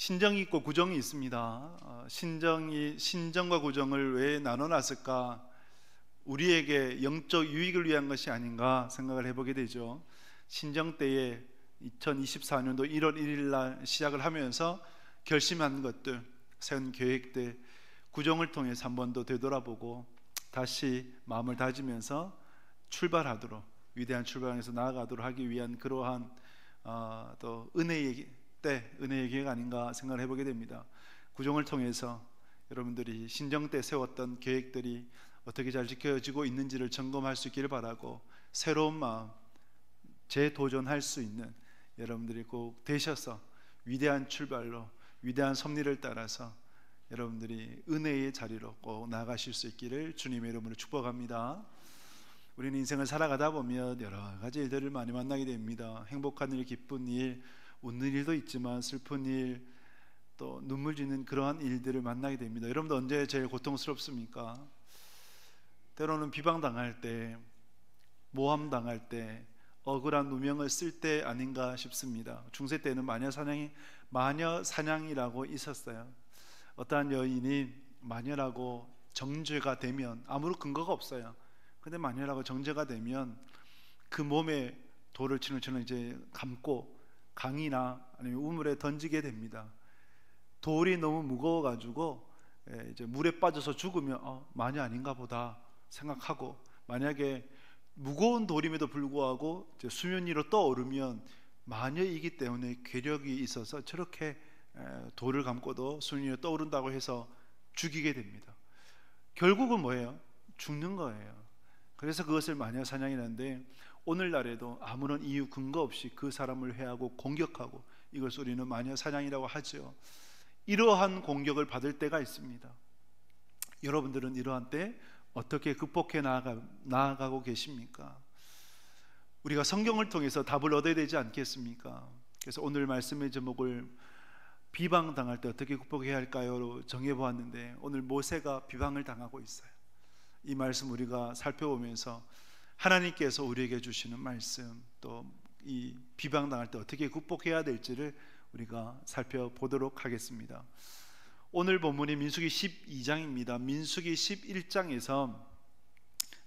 신정이 있고 구정이 있습니다. 신정과 구정을 왜 나눠놨을까? 우리에게 영적 유익을 위한 것이 아닌가 생각을 해보게 되죠. 신정 때에 2024년도 1월 1일 날 시작을 하면서 결심한 것들, 세운 계획들, 구정을 통해서 한 번 더 되돌아보고 다시 마음을 다지면서 출발하도록, 위대한 출발에서 나아가도록 하기 위한 그러한 또 은혜의 때, 은혜의 기회가 아닌가 생각을 해보게 됩니다. 구정을 통해서 여러분들이 신정 때 세웠던 계획들이 어떻게 잘 지켜지고 있는지를 점검할 수 있기를 바라고, 새로운 마음, 재도전할 수 있는 여러분들이 꼭 되셔서 위대한 출발로, 위대한 섭리를 따라서 여러분들이 은혜의 자리로 꼭 나아가실 수 있기를 주님의 이름으로 축복합니다. 우리는 인생을 살아가다 보면 여러 가지 일들을 많이 만나게 됩니다. 행복한 일, 기쁜 일, 웃는 일도 있지만 슬픈 일, 또 눈물 짓는 그러한 일들을 만나게 됩니다. 여러분도 언제 제일 고통스럽습니까? 때로는 비방당할 때, 모함당할 때, 억울한 누명을 쓸 때 아닌가 싶습니다. 중세 때는 마녀 사냥이라고 있었어요. 어떠한 여인이 마녀라고 정죄가 되면, 아무런 근거가 없어요. 근데 마녀라고 정죄가 되면 그 몸에 돌을 치는 이제 감고 강이나 아니면 우물에 던지게 됩니다. 돌이 너무 무거워가지고 이제 물에 빠져서 죽으면 마녀 아닌가 보다 생각하고, 만약에 무거운 돌임에도 불구하고 이제 수면 위로 떠오르면 마녀이기 때문에 괴력이 있어서 저렇게 돌을 감고도 수면 위로 떠오른다고 해서 죽이게 됩니다. 결국은 뭐예요? 죽는 거예요. 그래서 그것을 마녀 사냥이라는데, 오늘날에도 아무런 이유 근거 없이 그 사람을 해하고 공격하고, 이것을 우리는 마녀 사냥이라고 하죠. 이러한 공격을 받을 때가 있습니다. 여러분들은 이러한 때 어떻게 극복해 나아가고 계십니까? 우리가 성경을 통해서 답을 얻어야 되지 않겠습니까? 그래서 오늘 말씀의 제목을 비방당할 때 어떻게 극복해야 할까요?로 정해보았는데, 오늘 모세가 비방을 당하고 있어요. 이 말씀 우리가 살펴보면서 하나님께서 우리에게 주시는 말씀, 또 이 비방당할 때 어떻게 극복해야 될지를 우리가 살펴보도록 하겠습니다. 오늘 본문이 민수기 12장입니다. 민수기 11장에서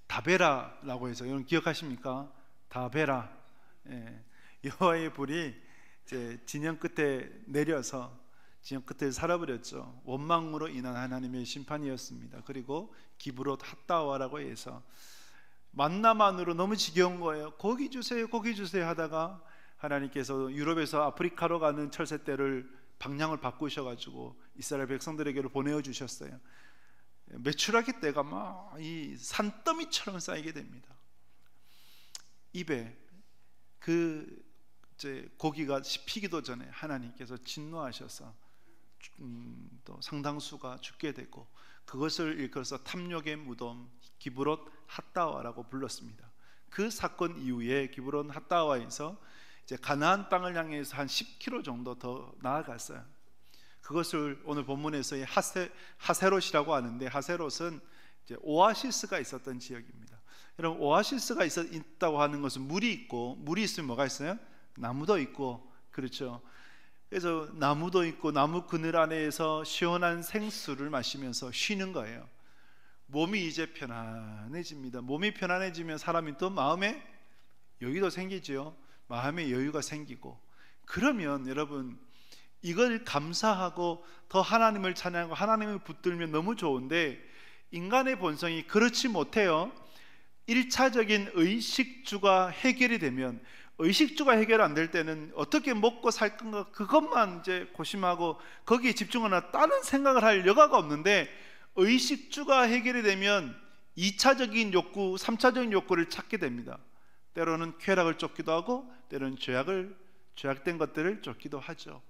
다베라라고 해서, 여러분 기억하십니까? 다베라, 여호와의 불이 이제 진영 끝에 내려서 진영 끝에 살아버렸죠. 원망으로 인한 하나님의 심판이었습니다. 그리고 기브롯 핫다와라고 해서 만나만으로 너무 지겨운 거예요. 고기 주세요, 고기 주세요 하다가 하나님께서 유럽에서 아프리카로 가는 철새떼를 방향을 바꾸셔가지고 이스라엘 백성들에게로 보내어 주셨어요. 메추라기 떼가 막 이 산더미처럼 쌓이게 됩니다. 입에 그 이제 고기가 씹히기도 전에 하나님께서 진노하셔서 또 상당수가 죽게 되고, 그것을 일컬어서 탐욕의 무덤 기브롯 핫다와라고 불렀습니다. 그 사건 이후에 기브롯 핫다와에서 이제 가나안 땅을 향해서 한 10km 정도 더 나아갔어요. 그것을 오늘 본문에서의 하세롯이라고 하는데, 하세롯은 이제 오아시스가 있었던 지역입니다. 여러분, 오아시스가 있다고 하는 것은 물이 있고, 물이 있으면 뭐가 있어요? 나무도 있고, 그렇죠. 그래서 나무도 있고 나무 그늘 안에서 시원한 생수를 마시면서 쉬는 거예요. 몸이 이제 편안해집니다. 몸이 편안해지면 사람이 또 마음에 여유도 생기죠. 마음의 여유가 생기고, 그러면 여러분 이걸 감사하고 더 하나님을 찬양하고 하나님을 붙들면 너무 좋은데, 인간의 본성이 그렇지 못해요. 1차적인 의식주가 해결이 되면, 의식주가 해결 안 될 때는 어떻게 먹고 살 건가 그것만 이제 고심하고 거기에 집중하나 다른 생각을 할 여가가 없는데, 의식주가 해결이 되면 2차적인 욕구, 3차적인 욕구를 찾게 됩니다. 때로는 쾌락을 쫓기도 하고, 때로는 죄악된 것들을 쫓기도 하죠.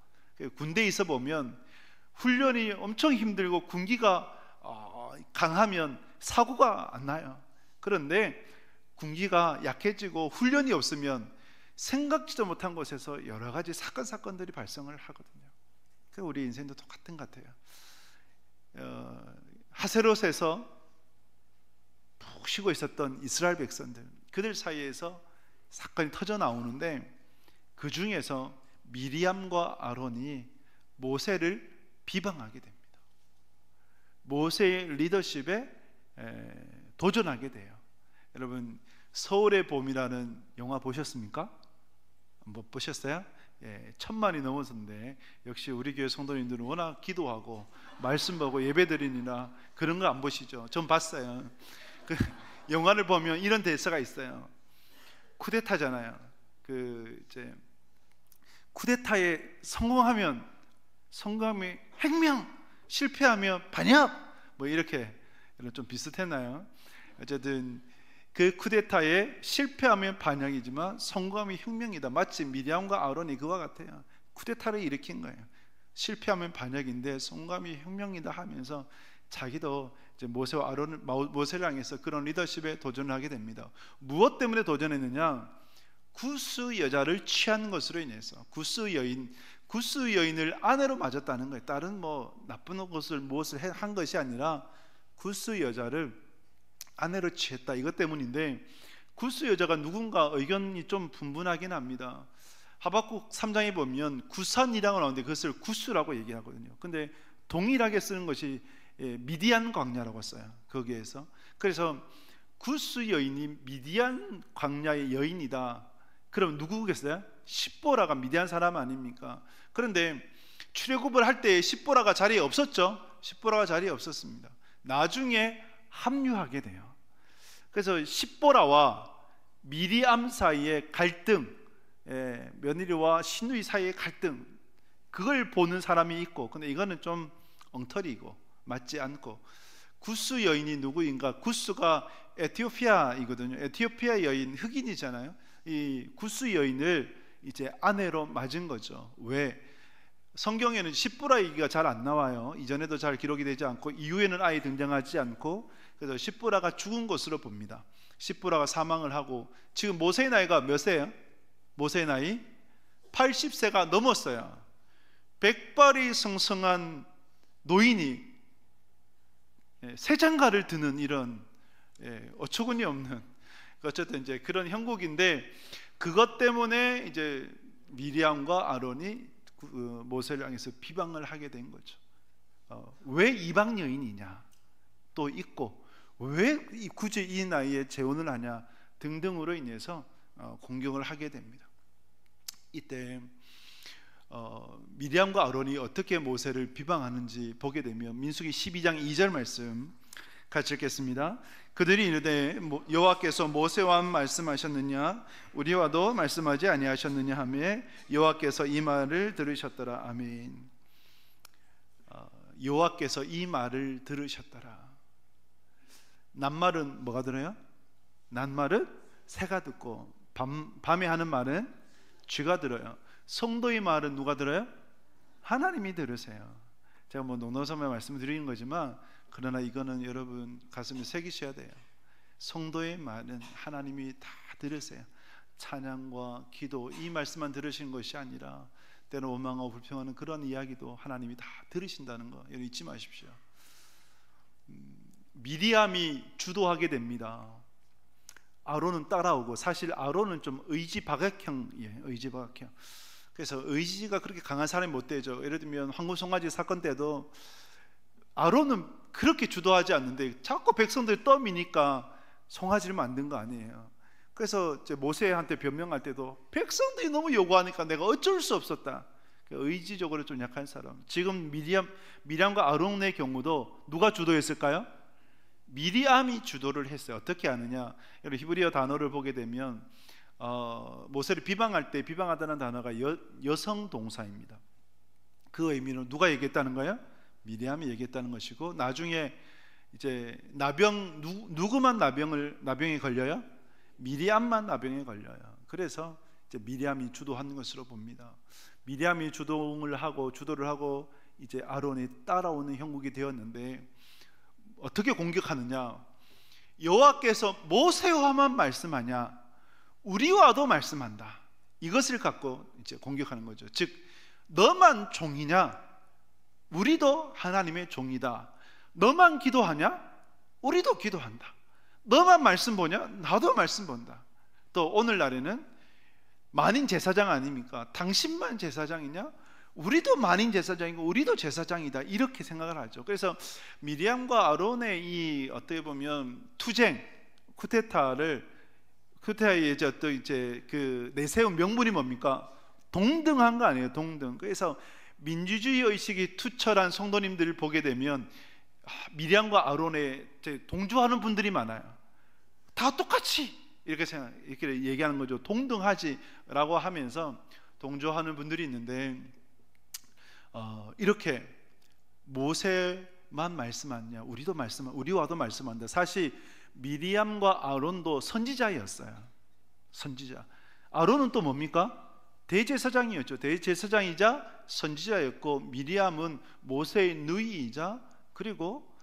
군대에 있어 보면 훈련이 엄청 힘들고 군기가 강하면 사고가 안 나요. 그런데 군기가 약해지고 훈련이 없으면 생각지도 못한 곳에서 여러 가지 사건들이 발생을 하거든요. 우리 인생도 똑같은 것 같아요. 하세롯에서 푹 쉬고 있었던 이스라엘 백성들, 그들 사이에서 사건이 터져 나오는데, 그 중에서 미리암과 아론이 모세를 비방하게 됩니다. 모세의 리더십에 도전하게 돼요. 여러분, 서울의 봄이라는 영화 보셨습니까? 못 보셨어요? 1000만이 넘었는데 역시 우리 교회 성도님들은 워낙 기도하고 말씀 보고 예배 드리니라 그런 거 안 보시죠? 전 봤어요. 그 영화를 보면 이런 대사가 있어요. 쿠데타잖아요. 이제 쿠데타에 성공하면 혁명, 실패하면 반역, 뭐 이렇게 좀 비슷했나요? 어쨌든 그 쿠데타에 실패하면 반역이지만 성공하면 혁명이다. 마치 미디암과 아론이 그와 같아요. 쿠데타를 일으킨 거예요. 실패하면 반역인데 성공하면 혁명이다 하면서 자기도 이제 모세를 향해서 그런 리더십에 도전을 하게 됩니다. 무엇 때문에 도전했느냐? 구스 여자를 취한 것으로 인해서. 구스 여인을 아내로 맞았다는 거예요. 다른 나쁜 무엇을 한 것이 아니라 구스 여자를 아내로 취했다, 이것 때문인데, 구스 여자가 누군가 의견이 좀 분분하긴 합니다. 하박국 3장에 보면 구산이라고 나오는데 그것을 구스라고 얘기하거든요. 근데 동일하게 쓰는 것이 미디안 광야라고 써요, 거기에서. 그래서 구스 여인이 미디안 광야의 여인이다. 그럼 누구겠어요? 십보라가 미디안 사람 아닙니까? 그런데 출애굽을 할 때 십보라가 자리에 없었죠. 십보라가 자리에 없었습니다. 나중에 합류하게 돼요. 그래서 십보라와 미리암 사이의 갈등, 며느리와 시누이 사이의 갈등, 그걸 보는 사람이 있고, 근데 이거는 좀 엉터리고 맞지 않고, 구스 여인이 누구인가? 구스가 에티오피아이거든요. 에티오피아 여인, 흑인이잖아요. 이 구스 여인을 이제 아내로 맞은 거죠. 왜? 성경에는 십보라 얘기가 잘 안 나와요. 이전에도 잘 기록이 되지 않고 이후에는 아예 등장하지 않고, 그래서 십보라가 죽은 것으로 봅니다. 십보라가 사망을 하고, 지금 모세의 나이가 몇 세예요? 모세의 나이 80세가 넘었어요. 백발이 성성한 노인이 새장가를 드는 이런 어처구니 없는, 어쨌든 이제 그런 형국인데, 그것 때문에 이제 미리암과 아론이 모세를 향해서 비방을 하게 된 거죠. 왜 이방 여인이냐 또 있고, 왜 굳이 이 나이에 재혼을 하냐 등등으로 인해서 공격을 하게 됩니다. 이때 미리암과 아론이 어떻게 모세를 비방하는지 보게 되면 민수기 12장 2절 말씀 같이 읽겠습니다. 그들이 이르되 여호와께서 모세와 말씀하셨느냐 우리와도 말씀하지 아니하셨느냐 하며 여호와께서 이 말을 들으셨더라. 아멘. 여호와께서 이 말을 들으셨더라. 낱말은 뭐가 들어요? 낱말은 새가 듣고 밤에 하는 말은 쥐가 들어요. 성도의 말은 누가 들어요? 하나님이 들으세요. 제가 농담삼아 말씀드리는 거지만, 그러나 이거는 여러분 가슴에 새기셔야 돼요. 성도의 말은 하나님이 다 들으세요. 찬양과 기도, 이 말씀만 들으시는 것이 아니라 때로 원망하고 불평하는 그런 이야기도 하나님이 다 들으신다는 거 여러분 잊지 마십시오. 미리암이 주도하게 됩니다. 아론은 따라오고, 사실 아론은 좀 의지박약형이에요. 의지박약형. 그래서 의지가 그렇게 강한 사람이 못 되죠. 예를 들면 황금송아지 사건 때도 아론은 그렇게 주도하지 않는데 자꾸 백성들이 떠미니까 송아지를 만든 거 아니에요. 그래서 이제 모세한테 변명할 때도 백성들이 너무 요구하니까 내가 어쩔 수 없었다. 의지적으로 좀 약한 사람. 지금 미리암과 아론의 경우도 누가 주도했을까요? 미리암이 주도를 했어요. 어떻게 하느냐? 히브리어 단어를 보게 되면 모세를 비방할 때 비방하다는 단어가 여성 동사입니다. 그 의미는 누가 얘기했다는 거예요? 미리암이 얘기했다는 것이고, 나중에 이제 누구만 나병에 걸려요? 미리암만 나병에 걸려요. 그래서 이제 미리암이 주도하는 것으로 봅니다. 미리암이 주도를 하고 이제 아론이 따라오는 형국이 되었는데, 어떻게 공격하느냐? 여호와께서 모세와만 말씀하냐? 우리와도 말씀한다. 이것을 갖고 이제 공격하는 거죠. 즉, 너만 종이냐? 우리도 하나님의 종이다. 너만 기도하냐? 우리도 기도한다. 너만 말씀 보냐? 나도 말씀 본다. 또 오늘날에는 만인 제사장 아닙니까? 당신만 제사장이냐? 우리도 만인 제사장이고 우리도 제사장이다, 이렇게 생각을 하죠. 그래서 미리암과 아론의 이 어떻게 보면 투쟁, 쿠데타의 이제 그 내세운 명분이 뭡니까? 동등한 거 아니에요, 동등. 그래서 민주주의 의식이 투철한 성도님들을 보게 되면 미리암과 아론에 동조하는 분들이 많아요. 다 똑같이 이렇게 얘기하는 거죠. 동등하지라고 하면서 동조하는 분들이 있는데, 이렇게 모세만 말씀하냐, 우리와도 말씀한다. 사실 미리암과 아론도 선지자였어요. 선지자. 아론은 또 뭡니까? 대제사장이었죠. 대제사장이자 선지자였고, 미리암은 모세의 누이이자 그리고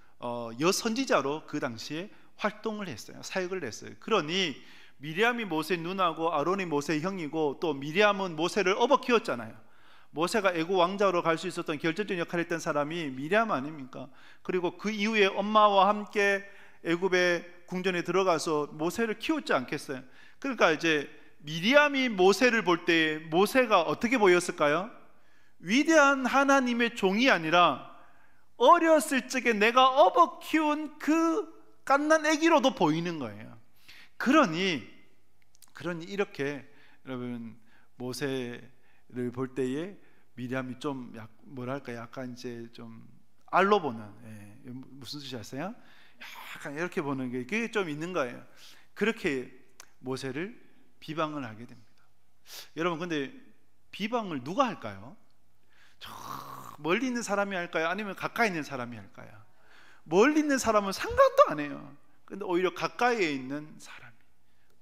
여선지자로 그 당시에 활동을 했어요. 사역을 했어요. 그러니 미리암이 모세의 누나고 아론이 모세의 형이고, 또 미리암은 모세를 업어 키웠잖아요. 모세가 애굽 왕자로 갈 수 있었던 결정적인 역할을 했던 사람이 미리암 아닙니까? 그리고 그 이후에 엄마와 함께 애굽의 궁전에 들어가서 모세를 키웠지 않겠어요? 그러니까 이제 미리암이 모세를 볼 때 모세가 어떻게 보였을까요? 위대한 하나님의 종이 아니라 어렸을 적에 내가 업어 키운 그 갓난 아기로도 보이는 거예요. 그러니 이렇게 여러분 모세를 볼 때에 미리암이 좀 뭐랄까, 약간 이제 좀 알로 보는, 무슨 뜻이 아세요? 약간 이렇게 보는 게 그게 좀 있는 거예요. 그렇게 모세를 비방을 하게 됩니다. 여러분, 근데 비방을 누가 할까요? 저 멀리 있는 사람이 할까요? 아니면 가까이 있는 사람이 할까요? 멀리 있는 사람은 상관도 안 해요. 근데 오히려 가까이에 있는 사람이,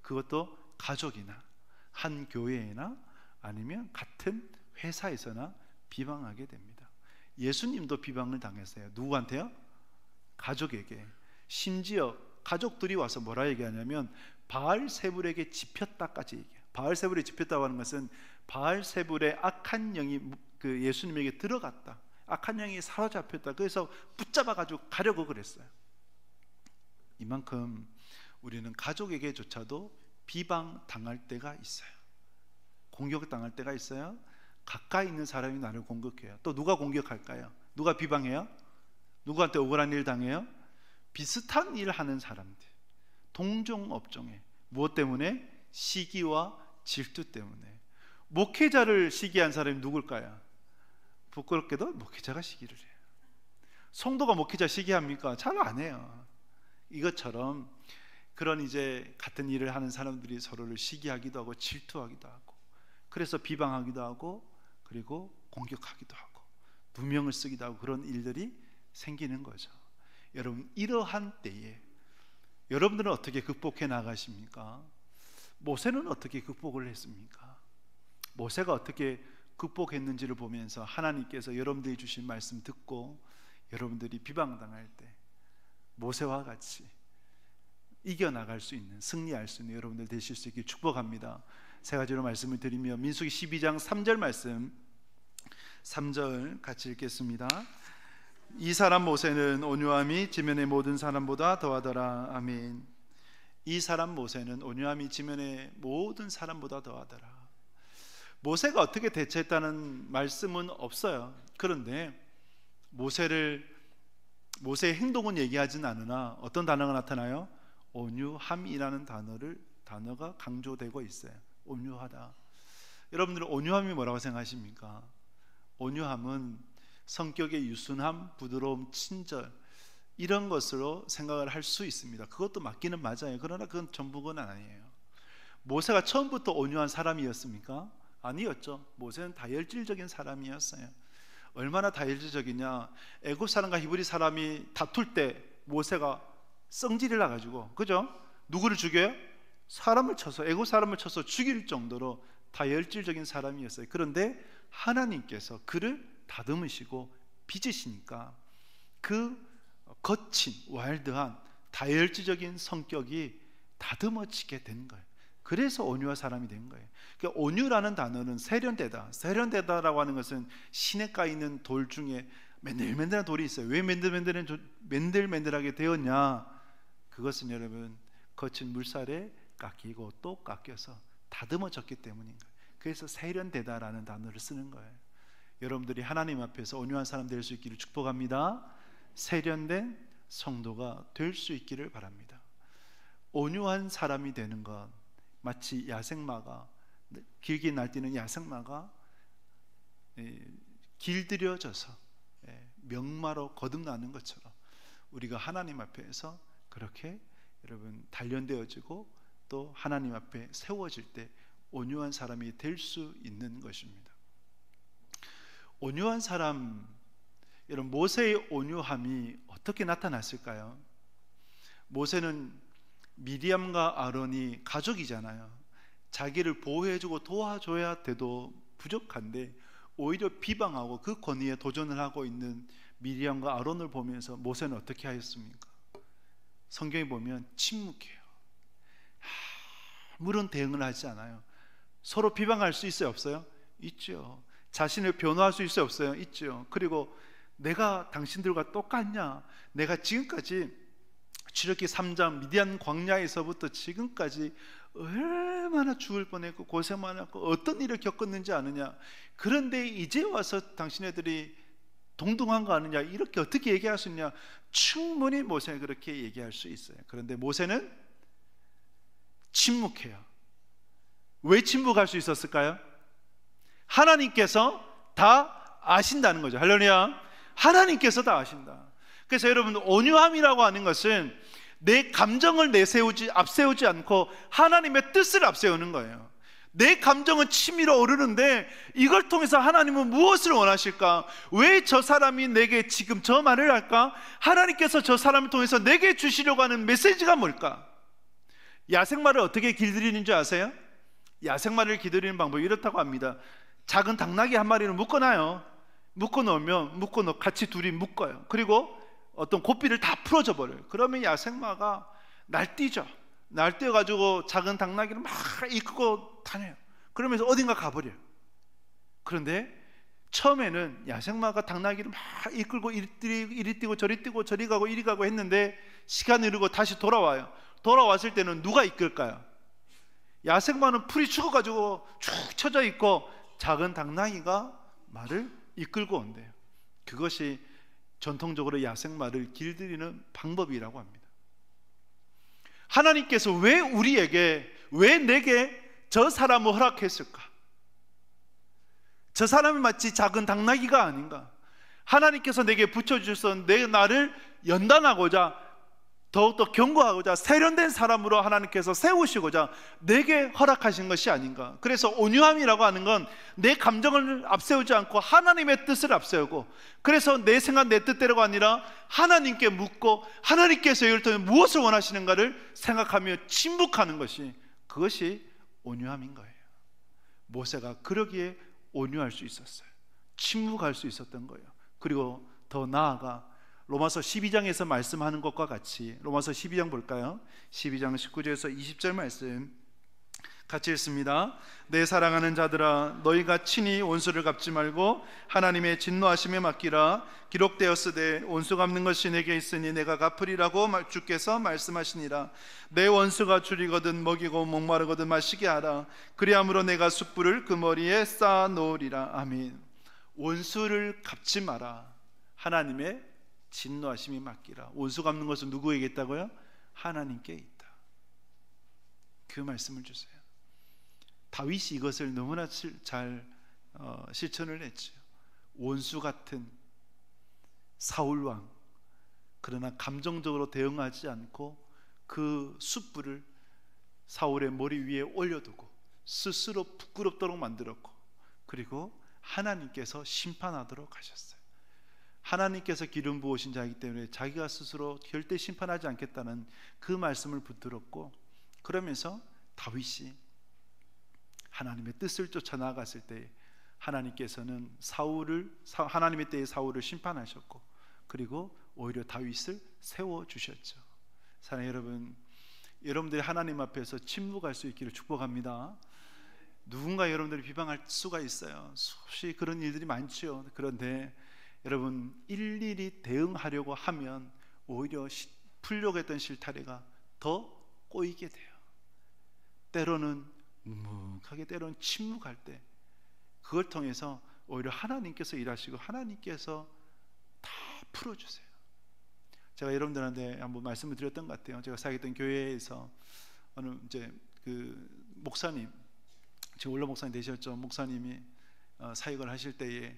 그것도 가족이나 한 교회나 아니면 같은 회사에서나 비방하게 됩니다. 예수님도 비방을 당했어요. 누구한테요? 가족에게. 심지어 가족들이 와서 뭐라 얘기하냐면 바알세불에게 집혔다까지 얘기해요. 바알세불에 집혔다고 하는 것은 바알세불의 악한 영이 그 예수님에게 들어갔다, 악한 영이 사로잡혔다, 그래서 붙잡아가지고 가려고 그랬어요. 이만큼 우리는 가족에게조차도 비방당할 때가 있어요. 공격당할 때가 있어요. 가까이 있는 사람이 나를 공격해요. 또 누가 공격할까요? 누가 비방해요? 누구한테 억울한 일 당해요? 비슷한 일 하는 사람들, 동종업종에. 무엇 때문에? 시기와 질투 때문에. 목회자를 시기한 사람이 누굴까요? 부끄럽게도 목회자가 시기를 해요. 성도가 목회자 시기합니까? 잘 안 해요. 이것처럼 그런 이제 같은 일을 하는 사람들이 서로를 시기하기도 하고 질투하기도 하고, 그래서 비방하기도 하고, 그리고 공격하기도 하고, 누명을 쓰기도 하고, 그런 일들이 생기는 거죠. 여러분, 이러한 때에 여러분들은 어떻게 극복해 나가십니까? 모세는 어떻게 극복을 했습니까? 모세가 어떻게 극복했는지를 보면서 하나님께서 여러분들이 주신 말씀 듣고 여러분들이 비방당할 때 모세와 같이 이겨나갈 수 있는, 승리할 수 있는 여러분들 되실 수 있길 축복합니다. 세 가지로 말씀을 드리며 민수기 12장 3절 말씀, 3절 같이 읽겠습니다. 이 사람 모세는 온유함이 지면의 모든 사람보다 더하더라. 아멘. 이 사람 모세는 온유함이 지면의 모든 사람보다 더하더라. 모세가 어떻게 대처했다는 말씀은 없어요. 그런데 모세의 행동은 얘기하진 않으나 어떤 단어가 나타나요? 온유함이라는 단어가 강조되고 있어요. 온유하다. 여러분들은 온유함이 뭐라고 생각하십니까? 온유함은 성격의 유순함, 부드러움, 친절, 이런 것으로 생각을 할 수 있습니다. 그것도 맞기는 맞아요. 그러나 그건 전부는 아니에요. 모세가 처음부터 온유한 사람이었습니까? 아니었죠. 모세는 다혈질적인 사람이었어요. 얼마나 다혈질적이냐, 애굽 사람과 히브리 사람이 다툴 때 모세가 성질을 나가지고, 그죠? 누구를 죽여요? 애굽 사람을 쳐서 죽일 정도로 다혈질적인 사람이었어요. 그런데 하나님께서 그를 다듬으시고 빚으시니까 그 거친 와일드한 다혈질적인 성격이 다듬어지게 된 거예요. 그래서 온유한 사람이 된 거예요. 그러니까 온유라는 단어는 세련되다. 세련되다라고 하는 것은 시냇가에 있는 돌 중에 맨들맨들한 돌이 있어요. 왜 맨들맨들하게 되었냐? 그것은 여러분 거친 물살에 깎이고 또 깎여서 다듬어졌기 때문인 거예요. 그래서 세련되다라는 단어를 쓰는 거예요. 여러분들이 하나님 앞에서 온유한 사람 될 수 있기를 축복합니다. 세련된 성도가 될 수 있기를 바랍니다. 온유한 사람이 되는 것, 마치 야생마가, 길게 날뛰는 야생마가 길들여져서 명마로 거듭나는 것처럼 우리가 하나님 앞에서 그렇게 여러분 단련되어지고 또 하나님 앞에 세워질 때 온유한 사람이 될 수 있는 것입니다. 온유한 사람, 여러분, 모세의 온유함이 어떻게 나타났을까요? 모세는 미리암과 아론이 가족이잖아요. 자기를 보호해주고 도와줘야 돼도 부족한데 오히려 비방하고 그 권위에 도전을 하고 있는 미리암과 아론을 보면서 모세는 어떻게 하였습니까? 성경에 보면 침묵해요. 아무런 대응을 하지 않아요. 서로 비방할 수 있어요, 없어요? 있죠. 자신을 변호할 수 있어요, 없어요? 있죠. 그리고 내가 당신들과 똑같냐? 내가 지금까지 출애굽기 3장 미디안 광야에서부터 지금까지 얼마나 죽을 뻔했고 고생 많았고 어떤 일을 겪었는지 아느냐? 그런데 이제 와서 당신네들이 동등한 거 아느냐? 이렇게 어떻게 얘기할 수 있냐? 충분히 모세는 그렇게 얘기할 수 있어요. 그런데 모세는 침묵해요. 왜 침묵할 수 있었을까요? 하나님께서 다 아신다는 거죠. 할렐루야. 하나님께서 다 아신다. 그래서 여러분, 온유함이라고 하는 것은 내 감정을 앞세우지 않고 하나님의 뜻을 앞세우는 거예요. 내 감정은 치밀어 오르는데 이걸 통해서 하나님은 무엇을 원하실까? 왜 저 사람이 내게 지금 저 말을 할까? 하나님께서 저 사람을 통해서 내게 주시려고 하는 메시지가 뭘까? 야생마를 어떻게 길들이는 줄 아세요? 야생마를 길들이는 방법이 이렇다고 합니다. 작은 당나귀 한 마리를 묶어놔요. 묶어놓으면 같이 둘이 묶어요. 그리고 어떤 고삐를 다 풀어져 버려요. 그러면 야생마가 날뛰죠. 날뛰어가지고 작은 당나귀를 막 이끌고 다녀요. 그러면서 어딘가 가버려요. 그런데 처음에는 야생마가 당나귀를 막 이끌고 이리 뛰고 저리 뛰고 저리 가고 이리 가고 했는데 시간이 흐르고 다시 돌아와요. 돌아왔을 때는 누가 이끌까요? 야생마는 풀이 죽어가지고 쭉 쳐져 있고 작은 당나귀가 말을 이끌고 온대요. 그것이 전통적으로 야생마를 길들이는 방법이라고 합니다. 하나님께서 왜 우리에게, 왜 내게 저 사람을 허락했을까? 저 사람이 마치 작은 당나귀가 아닌가? 하나님께서 내게 붙여주셔서 나를 연단하고자, 더욱더 견고하고자 세련된 사람으로 하나님께서 세우시고자 내게 허락하신 것이 아닌가? 그래서 온유함이라고 하는 건 내 감정을 앞세우지 않고 하나님의 뜻을 앞세우고, 그래서 내 생각 내 뜻대로가 아니라 하나님께 묻고 하나님께서 이걸 통해 무엇을 원하시는가를 생각하며 침묵하는 것이, 그것이 온유함인 거예요. 모세가 그러기에 온유할 수 있었어요. 침묵할 수 있었던 거예요. 그리고 더 나아가 로마서 12장에서 말씀하는 것과 같이, 로마서 12장 볼까요? 12장 19절에서 20절 말씀 같이 읽습니다. 내 사랑하는 자들아, 너희가 친히 원수를 갚지 말고 하나님의 진노하심에 맡기라. 기록되었으되 원수 갚는 것이 내게 있으니 내가 갚으리라고 주께서 말씀하시니라. 내 원수가 줄이거든 먹이고 목마르거든 마시게 하라. 그리함으로 내가 숯불을 그 머리에 쌓아 놓으리라. 아멘. 원수를 갚지 마라. 하나님의 진노하심이 맡기라. 원수 갚는 것은 누구에게 있다고요? 하나님께 있다. 그 말씀을 주세요. 다윗이 이것을 너무나 잘 실천을 했죠. 원수 같은 사울왕, 그러나 감정적으로 대응하지 않고 그 숯불을 사울의 머리 위에 올려두고 스스로 부끄럽도록 만들었고, 그리고 하나님께서 심판하도록 하셨어요. 하나님께서 기름 부으신 자이기 때문에 자기가 스스로 절대 심판하지 않겠다는 그 말씀을 붙들었고, 그러면서 다윗이 하나님의 뜻을 쫓아 나갔을 때 하나님께서는 하나님의 때에 사울을 심판하셨고, 그리고 오히려 다윗을 세워주셨죠. 사랑하는 여러분, 여러분들이 하나님 앞에서 침묵할 수 있기를 축복합니다. 누군가 여러분들이 비방할 수가 있어요. 수없이 그런 일들이 많죠. 그런데 여러분, 일일이 대응하려고 하면 오히려 풀려고 했던 실타래가 더 꼬이게 돼요. 때로는 묵묵하게, 때로는 침묵할 때 그걸 통해서 오히려 하나님께서 일하시고 하나님께서 다 풀어주세요. 제가 여러분들한테 한번 말씀을 드렸던 것 같아요. 제가 사역했던 교회에서 어느 이제 그 목사님, 지금 원로 목사님 되셨죠. 목사님이 사역을 하실 때에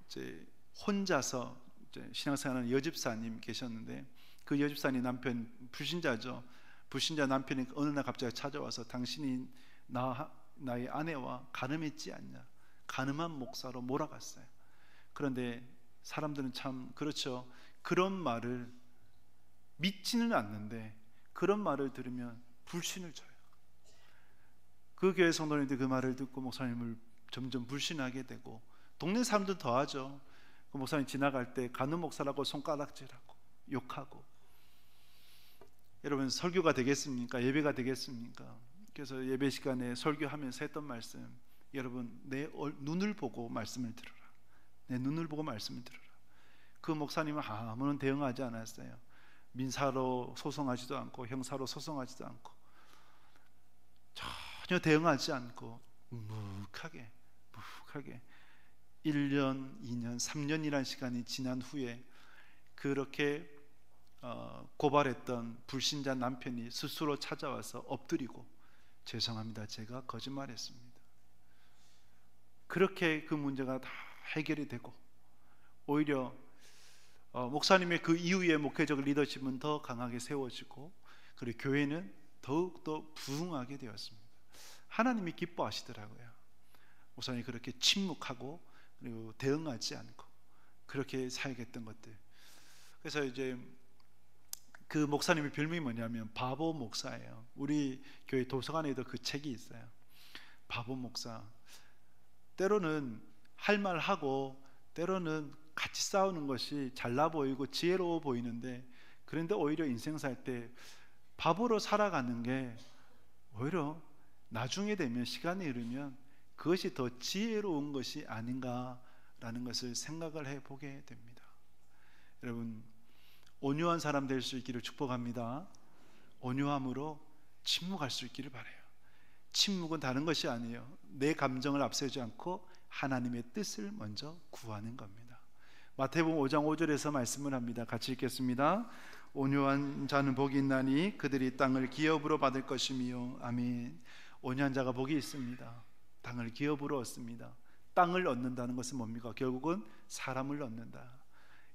이제 혼자서 이제 신앙생활하는 여집사님 계셨는데, 그 여집사님 남편 불신자죠. 불신자 남편이 어느 날 갑자기 찾아와서 당신이 나의 아내와 간음했지 않냐, 간음한 목사로 몰아갔어요. 그런데 사람들은 참 그렇죠. 그런 말을 믿지는 않는데 그런 말을 들으면 불신을 져요. 그 교회 성도님들 그 말을 듣고 목사님을 점점 불신하게 되고, 동네 사람들 더하죠. 그 목사님 지나갈 때 간음 목사라고 손가락질하고 욕하고. 여러분, 설교가 되겠습니까? 예배가 되겠습니까? 그래서 예배 시간에 설교하면서 했던 말씀, 여러분, 내 눈을 보고 말씀을 들어라. 내 눈을 보고 말씀을 들어라. 그 목사님은 아무런 대응하지 않았어요. 민사로 소송하지도 않고 형사로 소송하지도 않고 전혀 대응하지 않고 묵묵하게 1년, 2년, 3년이라는 시간이 지난 후에 그렇게 고발했던 불신자 남편이 스스로 찾아와서 엎드리고, 죄송합니다, 제가 거짓말했습니다. 그렇게 그 문제가 다 해결이 되고, 오히려 목사님의 그 이후에 목회적 리더십은 더 강하게 세워지고, 그리고 교회는 더욱더 부흥하게 되었습니다. 하나님이 기뻐하시더라고요. 목사님이 그렇게 침묵하고 그리고 대응하지 않고 그렇게 사역했던 것들. 그래서 이제 그 목사님의 별명이 뭐냐면 바보 목사예요. 우리 교회 도서관에도 그 책이 있어요. 바보 목사. 때로는 할 말하고 때로는 같이 싸우는 것이 잘나 보이고 지혜로워 보이는데, 그런데 오히려 인생 살 때 바보로 살아가는 게 오히려 나중에 되면, 시간이 흐르면 그것이 더 지혜로운 것이 아닌가라는 것을 생각을 해보게 됩니다. 여러분, 온유한 사람 될 수 있기를 축복합니다. 온유함으로 침묵할 수 있기를 바라요. 침묵은 다른 것이 아니에요. 내 감정을 앞세우지 않고 하나님의 뜻을 먼저 구하는 겁니다. 마태복음 5장 5절에서 말씀을 합니다. 같이 읽겠습니다. 온유한 자는 복이 있나니 그들이 땅을 기업으로 받을 것이며. 아멘. 온유한 자가 복이 있습니다. 땅을 기업으로 얻습니다. 땅을 얻는다는 것은 뭡니까? 결국은 사람을 얻는다.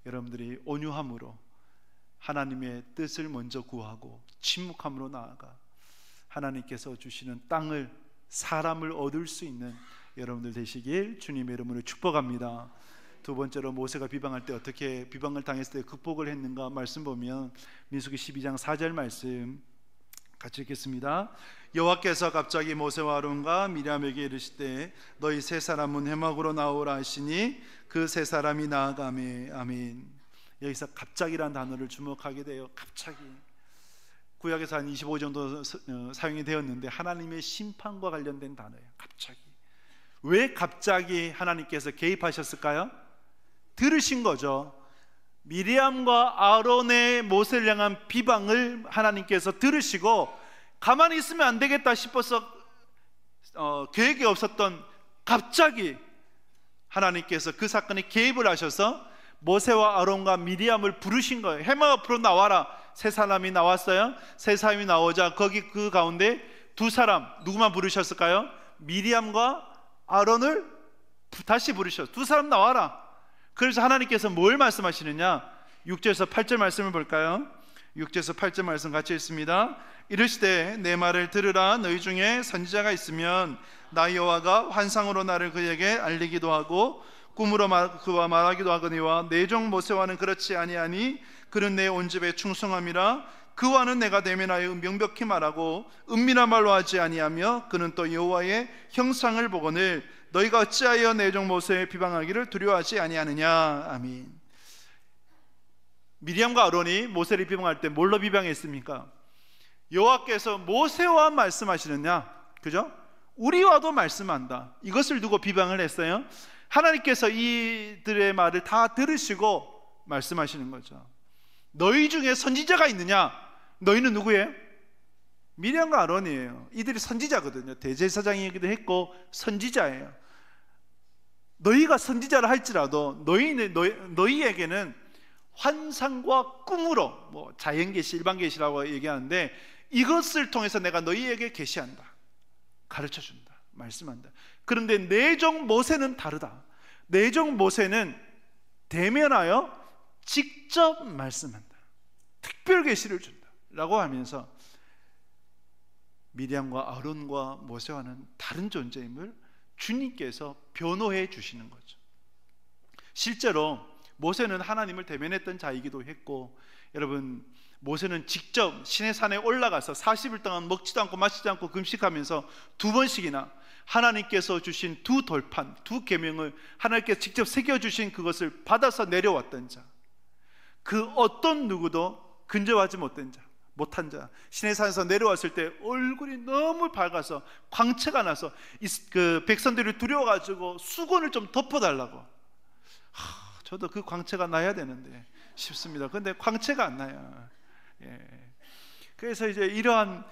여러분들이 온유함으로 하나님의 뜻을 먼저 구하고 침묵함으로 나아가 하나님께서 주시는 땅을, 사람을 얻을 수 있는 여러분들 되시길 주님의 이름으로 축복합니다. 두 번째로, 모세가 비방할 때 어떻게 비방을 당했을 때 극복을 했는가 말씀 보면 민수기 12장 4절 말씀 같이 읽겠습니다. 여호와께서 갑자기 모세와 아론과 미리암에게 이르시되 너희 세 사람은 회막으로 나오라 하시니 그 세 사람이 나아가매. 아멘. 여기서 갑자기란 단어를 주목하게 돼요. 갑자기. 구약에서 한 25 정도 사용이 되었는데 하나님의 심판과 관련된 단어예요. 갑자기. 왜 갑자기 하나님께서 개입하셨을까요? 들으신 거죠. 미리암과 아론의 모세를 향한 비방을 하나님께서 들으시고 가만히 있으면 안 되겠다 싶어서 계획이 없었던 갑자기 하나님께서 그 사건에 개입을 하셔서 모세와 아론과 미리암을 부르신 거예요. 해막 앞으로 나와라. 세 사람이 나왔어요. 세 사람이 나오자 거기 그 가운데 두 사람, 누구만 부르셨을까요? 미리암과 아론을 다시 부르셨어요. 두 사람 나와라. 그래서 하나님께서 뭘 말씀하시느냐? 6절에서 8절 말씀을 볼까요? 6절에서 8절 말씀 같이 읽습니다. 이르시되 내 말을 들으라. 너희 중에 선지자가 있으면 나 여호와가 환상으로 나를 그에게 알리기도 하고 꿈으로 그와 말하기도 하거니와 내 종 모세와는 그렇지 아니하니 그는 내 온 집에 충성함이라. 그와는 내가 대면하여 명백히 말하고 은밀한 말로 하지 아니하며 그는 또 여호와의 형상을 보거늘 너희가 어찌하여 내 종 모세의 비방하기를 두려워하지 아니하느냐. 아멘. 미리암과 아론이 모세를 비방할 때 뭘로 비방했습니까? 여호와께서 모세와 말씀하시느냐, 그죠? 우리와도 말씀한다. 이것을 두고 비방을 했어요. 하나님께서 이들의 말을 다 들으시고 말씀하시는 거죠. 너희 중에 선지자가 있느냐? 너희는 누구예요? 미리암과 아론이에요. 이들이 선지자거든요. 대제사장이기도 했고 선지자예요. 너희가 선지자라 할지라도 너희에게는 환상과 꿈으로, 뭐 자연계시, 일반계시라고 얘기하는데, 이것을 통해서 내가 너희에게 계시한다, 가르쳐준다, 말씀한다. 그런데 내 종 모세는 다르다. 내 종 모세는 대면하여 직접 말씀한다, 특별 계시를 준다 라고 하면서 미리암과 아론과 모세와는 다른 존재임을 주님께서 변호해 주시는 거죠. 실제로 모세는 하나님을 대면했던 자이기도 했고, 여러분, 모세는 직접 시내산에 올라가서 40일 동안 먹지도 않고 마시지 않고 금식하면서 2번씩이나 하나님께서 주신 2 돌판, 2 계명을 하나님께서 직접 새겨주신 그것을 받아서 내려왔던 자, 그 어떤 누구도 근접하지 못한 자, 시내산에서 내려왔을 때 얼굴이 너무 밝아서 광채가 나서 그 백성들이 두려워가지고 수건을 좀 덮어달라고, 저도 그 광채가 나야 되는데 싶습니다. 그런데 광채가 안 나요. 그래서 이제 이러한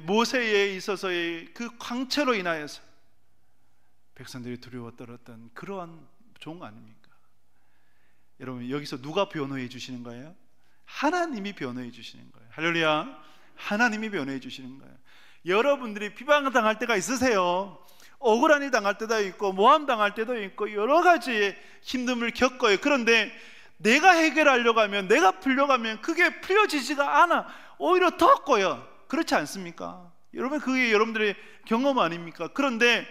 모세에 있어서의 그 광채로 인하여서 백성들이 두려워 떨었던 그러한 종 아닙니까? 여러분, 여기서 누가 변호해 주시는 거예요? 하나님이 변호해 주시는 거예요. 할렐루야. 하나님이 변호해 주시는 거예요. 여러분들이 비방당할 때가 있으세요. 억울한 일 당할 때도 있고 모함 당할 때도 있고 여러 가지의 힘듦을 겪어요. 그런데 내가 해결하려고 하면, 내가 풀려고 하면 그게 풀려지지가 않아. 오히려 더 꼬여. 그렇지 않습니까? 여러분, 그게 여러분들의 경험 아닙니까? 그런데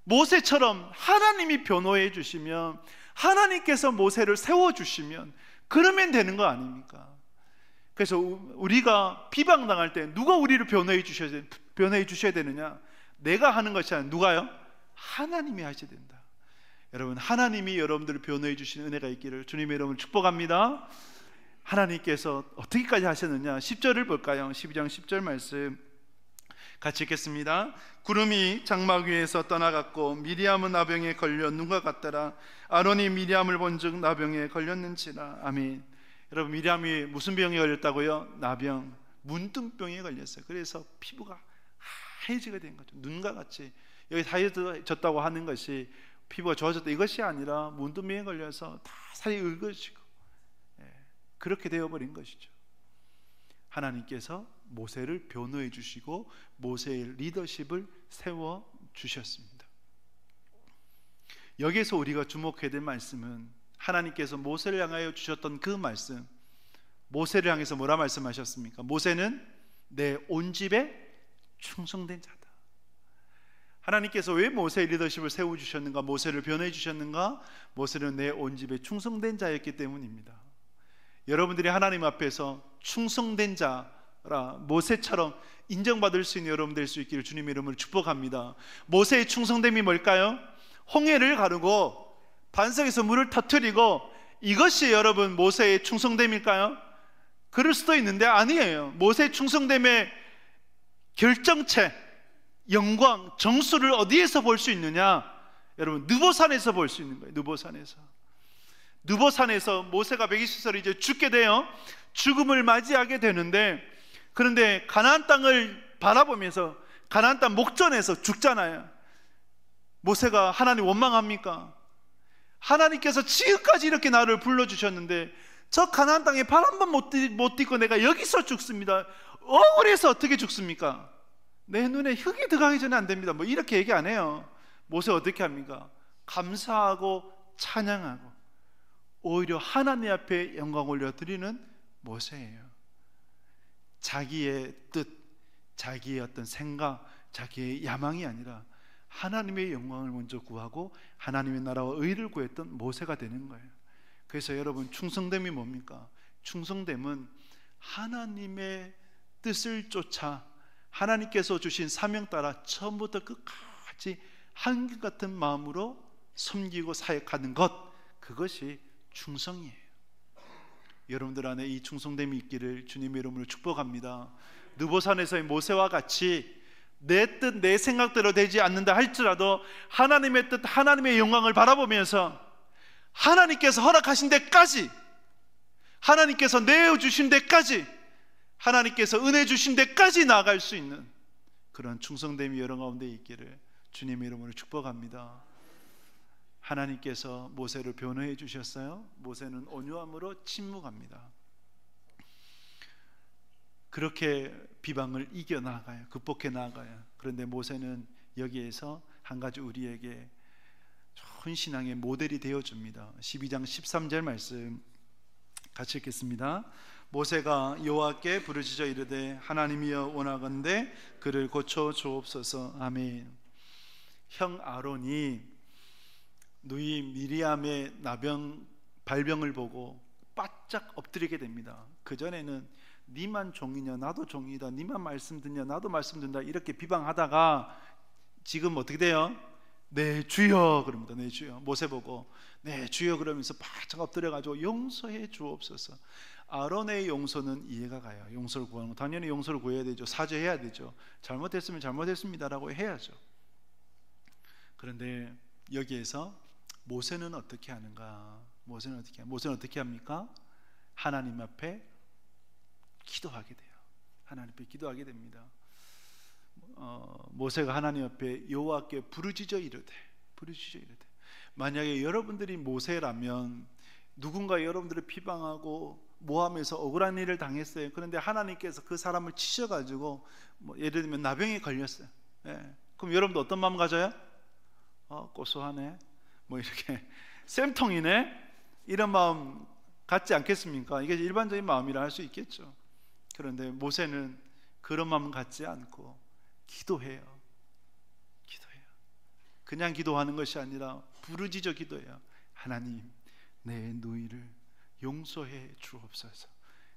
모세처럼 하나님이 변호해 주시면, 하나님께서 모세를 세워주시면 그러면 되는 거 아닙니까? 그래서 우리가 비방당할 때 누가 우리를 변호해 주셔야 되느냐? 내가 하는 것이 아니라 누가요? 하나님이 하셔야 된다. 여러분, 하나님이 여러분들을 변호해 주시는 은혜가 있기를 주님의 이름으로 축복합니다. 하나님께서 어떻게까지 하셨느냐? 10절을 볼까요? 12장 10절 말씀 같이 읽겠습니다. 구름이 장막 위에서 떠나갔고 미리암은 나병에 걸려 눈과 같더라. 아론이 미리암을 본즉 나병에 걸렸는지라. 아멘. 여러분, 미리암이 무슨 병에 걸렸다고요? 나병, 문둥병에 걸렸어요. 그래서 피부가 하얘지게 된 거죠. 눈과 같이. 여기 하얘졌다고 하는 것이 피부가 좋아졌다 이것이 아니라 문둥병에 걸려서 다 살이 붉어지고 그렇게 되어버린 것이죠. 하나님께서 모세를 변호해 주시고 모세의 리더십을 세워 주셨습니다. 여기에서 우리가 주목해야 될 말씀은 하나님께서 모세를 향하여 주셨던 그 말씀, 모세를 향해서 뭐라 말씀하셨습니까? 모세는 내 온 집에 충성된 자다. 하나님께서 왜 모세의 리더십을 세워주셨는가? 모세를 변호해 주셨는가? 모세는 내 온 집에 충성된 자였기 때문입니다. 여러분들이 하나님 앞에서 충성된 자라 모세처럼 인정받을 수 있는 여러분 될 수 있기를 주님의 이름으로 축복합니다. 모세의 충성됨이 뭘까요? 홍해를 가르고 반석에서 물을 터뜨리고, 이것이 여러분 모세의 충성됨일까요? 그럴 수도 있는데 아니에요. 모세의 충성됨의 결정체, 영광, 정수를 어디에서 볼 수 있느냐? 여러분, 느보산에서 볼 수 있는 거예요. 느보산에서 모세가 120세로 이제 죽게 돼요. 죽음을 맞이하게 되는데, 그런데 가나안 땅을 바라보면서 가나안 땅 목전에서 죽잖아요. 모세가 하나님 원망합니까? 하나님께서 지금까지 이렇게 나를 불러주셨는데 저 가나안 땅에 발 한 번 못 딛고 내가 여기서 죽습니다. 억울해서 어떻게 죽습니까? 내 눈에 흙이 들어가기 전에 안 됩니다. 뭐 이렇게 얘기 안 해요. 모세 어떻게 합니까? 감사하고 찬양하고 오히려 하나님 앞에 영광 올려드리는 모세예요. 자기의 뜻, 자기의 어떤 생각, 자기의 야망이 아니라 하나님의 영광을 먼저 구하고 하나님의 나라와 의를 구했던 모세가 되는 거예요. 그래서 여러분, 충성됨이 뭡니까? 충성됨은 하나님의 뜻을 쫓아 하나님께서 주신 사명 따라 처음부터 끝까지 한결같은 마음으로 섬기고 사역하는 것, 그것이 충성이에요. 여러분들 안에 이 충성됨이 있기를 주님의 이름으로 축복합니다. 느보산에서의 모세와 같이 내 뜻, 내 생각대로 되지 않는다 할지라도 하나님의 뜻, 하나님의 영광을 바라보면서 하나님께서 허락하신 데까지, 하나님께서 내어주신 데까지, 하나님께서 은혜 주신 데까지 나아갈 수 있는 그런 충성됨이 여러 가운데 있기를 주님의 이름으로 축복합니다. 하나님께서 모세를 변호해 주셨어요. 모세는 온유함으로 침묵합니다. 그렇게 비방을 이겨나가요. 극복해 나가요. 그런데 모세는 여기에서 한 가지 우리에게 좋은 신앙의 모델이 되어줍니다. 12장 13절 말씀 같이 읽겠습니다. 모세가 여호와께 부르짖어 이르되 하나님이여 원하건대 그를 고쳐 주옵소서. 아멘. 형 아론이 누이 미리암의 발병을 보고 바짝 엎드리게 됩니다. 그전에는 니만 종이냐 나도 종이다, 니만 말씀 듣냐 나도 말씀 듣는다 이렇게 비방하다가 지금 어떻게 돼요? 네 주여 그럽니다. 네 주여. 모세 보고 네 주여 그러면서 바짝 엎드려가지고 용서해 주옵소서. 아론의 용서는 이해가 가요. 용서를 구하는 거 당연히 용서를 구해야 되죠. 사죄해야 되죠. 잘못했으면 잘못했습니다라고 해야죠. 그런데 여기에서 모세는 어떻게 하는가? 모세는 어떻게 합니까? 하나님 앞에 기도하게 돼요. 하나님 앞에 기도하게 됩니다. 모세가 하나님 앞에 여호와께 부르짖어 이르되 만약에 여러분들이 모세라면 누군가 여러분들을 비방하고 모함해서 억울한 일을 당했어요. 그런데 하나님께서 그 사람을 치셔가지고 예를 들면 나병에 걸렸어요. 그럼 여러분도 어떤 마음 가져요? 고소하네 이렇게 쌤통이네 이런 마음 갖지 않겠습니까? 이게 일반적인 마음이라 할 수 있겠죠. 그런데 모세는 그런 마음 갖지 않고 기도해요. 그냥 기도하는 것이 아니라 부르짖어 기도해요. 하나님 내 누이를 용서해 주옵소서.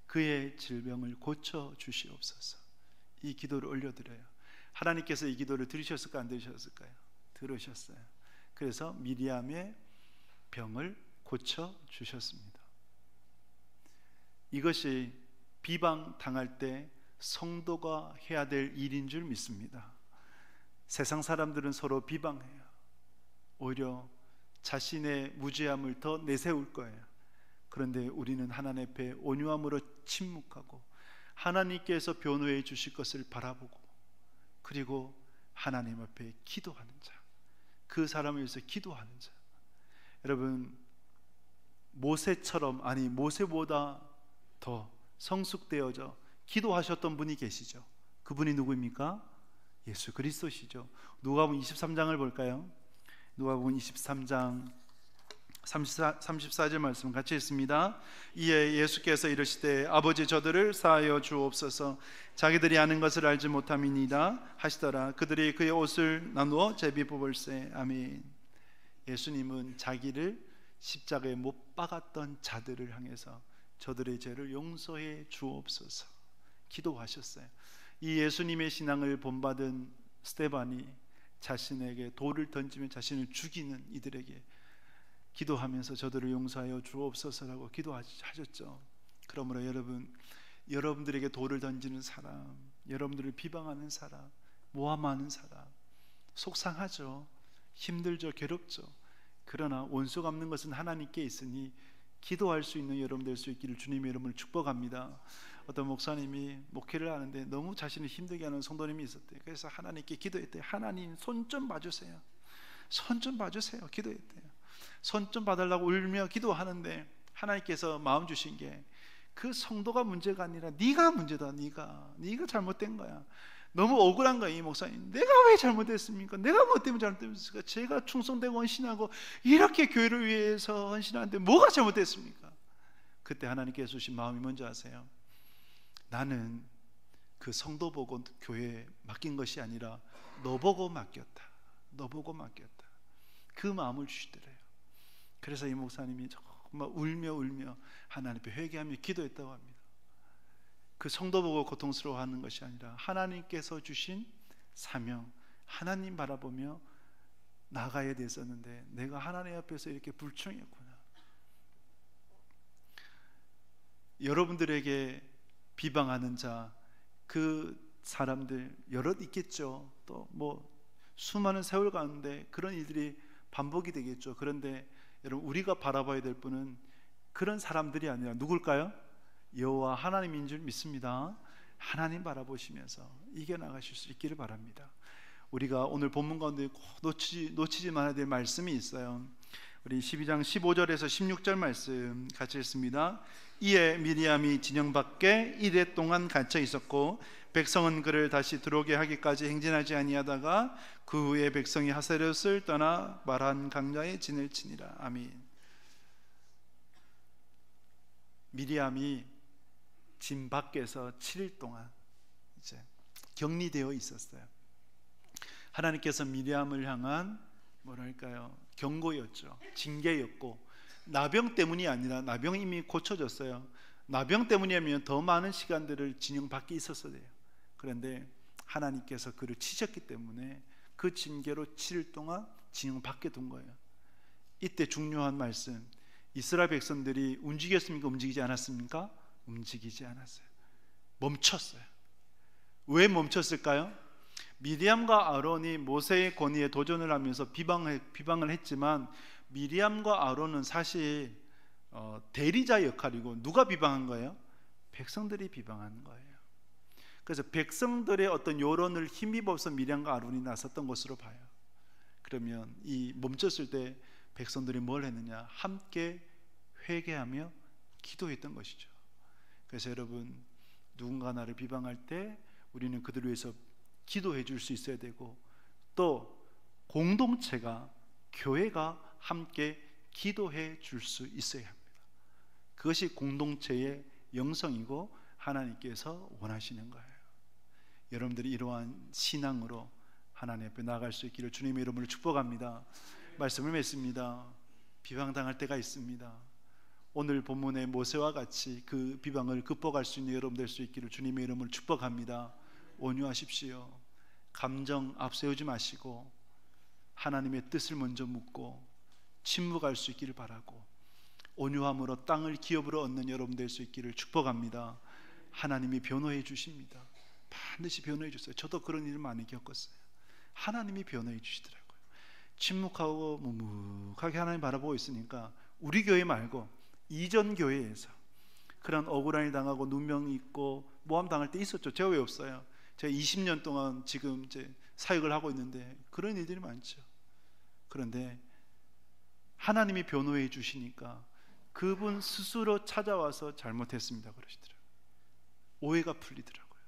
그의 질병을 고쳐 주시옵소서. 이 기도를 올려드려요. 하나님께서 이 기도를 들으셨을까 안 들으셨을까요? 들으셨어요. 그래서 미리암의 병을 고쳐 주셨습니다. 이것이 비방 당할 때 성도가 해야 될 일인 줄 믿습니다. 세상 사람들은 서로 비방해요. 오히려 자신의 무죄함을 더 내세울 거예요. 그런데 우리는 하나님 앞에 온유함으로 침묵하고 하나님께서 변호해 주실 것을 바라보고 그리고 하나님 앞에 기도하는 자, 그 사람을 위해서 기도하는 자. 여러분 모세처럼 아니 모세보다 더 성숙되어져 기도하셨던 분이 계시죠. 그분이 누구입니까? 예수 그리스도시죠. 누가복음 23장을 볼까요? 누가복음 23장 34절 말씀 같이 읽습니다. 이에 예수께서 이르시되 아버지 저들을 사하여 주옵소서. 자기들이 아는 것을 알지 못함이니이다 하시더라. 그들이 그의 옷을 나누어 제비 뽑을세. 아멘. 예수님은 자기를 십자가에 못 박았던 자들을 향해서 저들의 죄를 용서해 주옵소서 기도하셨어요. 이 예수님의 신앙을 본받은 스데반이 자신에게 돌을 던지며 자신을 죽이는 이들에게 기도하면서 저들을 용서하여 주옵소서라고 기도하셨죠. 그러므로 여러분들에게 돌을 던지는 사람, 여러분들을 비방하는 사람, 모함하는 사람 속상하죠. 힘들죠. 괴롭죠. 그러나 원수 갚는 것은 하나님께 있으니 기도할 수 있는 여러분 될 수 있기를 주님의 이름으로 축복합니다. 어떤 목사님이 목회를 하는데 너무 자신을 힘들게 하는 성도님이 있었대요. 그래서 하나님께 기도했대요. 하나님 손 좀 봐주세요. 손 좀 봐주세요. 기도했대요. 손 좀 봐달라고 울며 기도하는데 하나님께서 마음 주신 게 그 성도가 문제가 아니라 네가 문제다. 네가 잘못된 거야. 너무 억울한 거야. 이 목사님 내가 왜 잘못했습니까? 내가 뭐 때문에 잘못했습니까? 제가 충성되고 헌신하고 이렇게 교회를 위해서 헌신하는데 뭐가 잘못됐습니까? 그때 하나님께서 주신 마음이 뭔지 아세요? 나는 그 성도 보고 교회에 맡긴 것이 아니라 너 보고 맡겼다. 너 보고 맡겼다. 그 마음을 주시더래요. 그래서 이 목사님이 정말 울며 하나님 앞에 회개하며 기도했다고 합니다. 그 성도 보고 고통스러워하는 것이 아니라 하나님께서 주신 사명, 하나님 바라보며 나가야 됐었는데 내가 하나님 앞에서 이렇게 불충했구나. 여러분들에게 비방하는 자, 그 사람들 여럿 있겠죠. 또 수많은 세월 가운데 그런 일들이 반복이 되겠죠. 그런데 여러분 우리가 바라봐야 될 분은 그런 사람들이 아니라 누굴까요? 여호와 하나님인 줄 믿습니다. 하나님 바라보시면서 이겨나가실 수 있기를 바랍니다. 우리가 오늘 본문 가운데 꼭 놓치지 말아야 될 말씀이 있어요. 우리 12장 15절에서 16절 말씀 같이 읽습니다. 이에 미리암이 진영 밖에 이레 동안 갇혀 있었고 백성은 그를 다시 들어오게 하기까지 행진하지 아니하다가 그 후에 백성이 하세롯을 떠나 마란 강야에 진을 치니라. 아멘. 미리암이 진 밖에서 7일 동안 이제 격리되어 있었어요. 하나님께서 미리암을 향한 뭐랄까요, 경고였죠. 징계였고, 나병 때문이 아니라, 나병이 이미 고쳐졌어요. 나병 때문이면 더 많은 시간들을 진영 밖에 있었어야 돼요. 그런데 하나님께서 그를 치셨기 때문에 그 징계로 7일 동안 진영 밖에 둔 거예요. 이때 중요한 말씀, 이스라엘 백성들이 움직였습니까? 움직이지 않았습니까? 움직이지 않았어요. 멈췄어요. 왜 멈췄을까요? 미리암과 아론이 모세의 권위에 도전을 하면서 비방을 했지만, 미리암과 아론은 사실 대리자 역할이고, 누가 비방한 거예요? 백성들이 비방한 거예요. 그래서 백성들의 어떤 여론을 힘입어서 미리암과 아론이 나섰던 것으로 봐요. 그러면 이 멈췄을 때 백성들이 뭘 했느냐? 함께 회개하며 기도했던 것이죠. 그래서 여러분, 누군가 나를 비방할 때 우리는 그들을 위해서 기도해 줄 수 있어야 되고, 또 공동체가, 교회가 함께 기도해 줄 수 있어야 합니다. 그것이 공동체의 영성이고 하나님께서 원하시는 거예요. 여러분들이 이러한 신앙으로 하나님 앞에 나아갈 수 있기를 주님의 이름으로 축복합니다. 말씀을 맺습니다. 비방당할 때가 있습니다. 오늘 본문의 모세와 같이 그 비방을 극복할 수 있는 여러분 될 수 있기를 주님의 이름으로 축복합니다. 온유하십시오. 감정 앞세우지 마시고 하나님의 뜻을 먼저 묻고 침묵할 수 있기를 바라고, 온유함으로 땅을 기업으로 얻는 여러분 될 수 있기를 축복합니다. 하나님이 변호해 주십니다. 반드시 변호해 주세요. 저도 그런 일을 많이 겪었어요. 하나님이 변호해 주시더라고요. 침묵하고 묵묵하게 하나님 바라보고 있으니까 우리 교회 말고 이전 교회에서 그런 억울한 일 당하고 누명 있고 모함 당할 때 있었죠. 제가 왜 없어요? 제가 20년 동안 지금 이제 사역을 하고 있는데 그런 일들이 많죠. 그런데 하나님이 변호해 주시니까 그분 스스로 찾아와서 잘못했습니다 그러시더라고요. 오해가 풀리더라고요.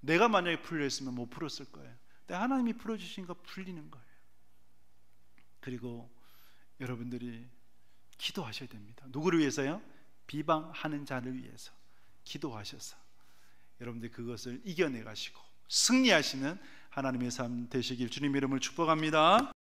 내가 만약에 풀려 있으면 못 풀었을 거예요. 근데 하나님이 풀어주시니까 풀리는 거예요. 그리고 여러분들이 기도하셔야 됩니다. 누구를 위해서요? 비방하는 자를 위해서 기도하셔서 여러분들 그것을 이겨내 가시고 승리하시는 하나님의 삶 되시길 주님의 이름을 축복합니다.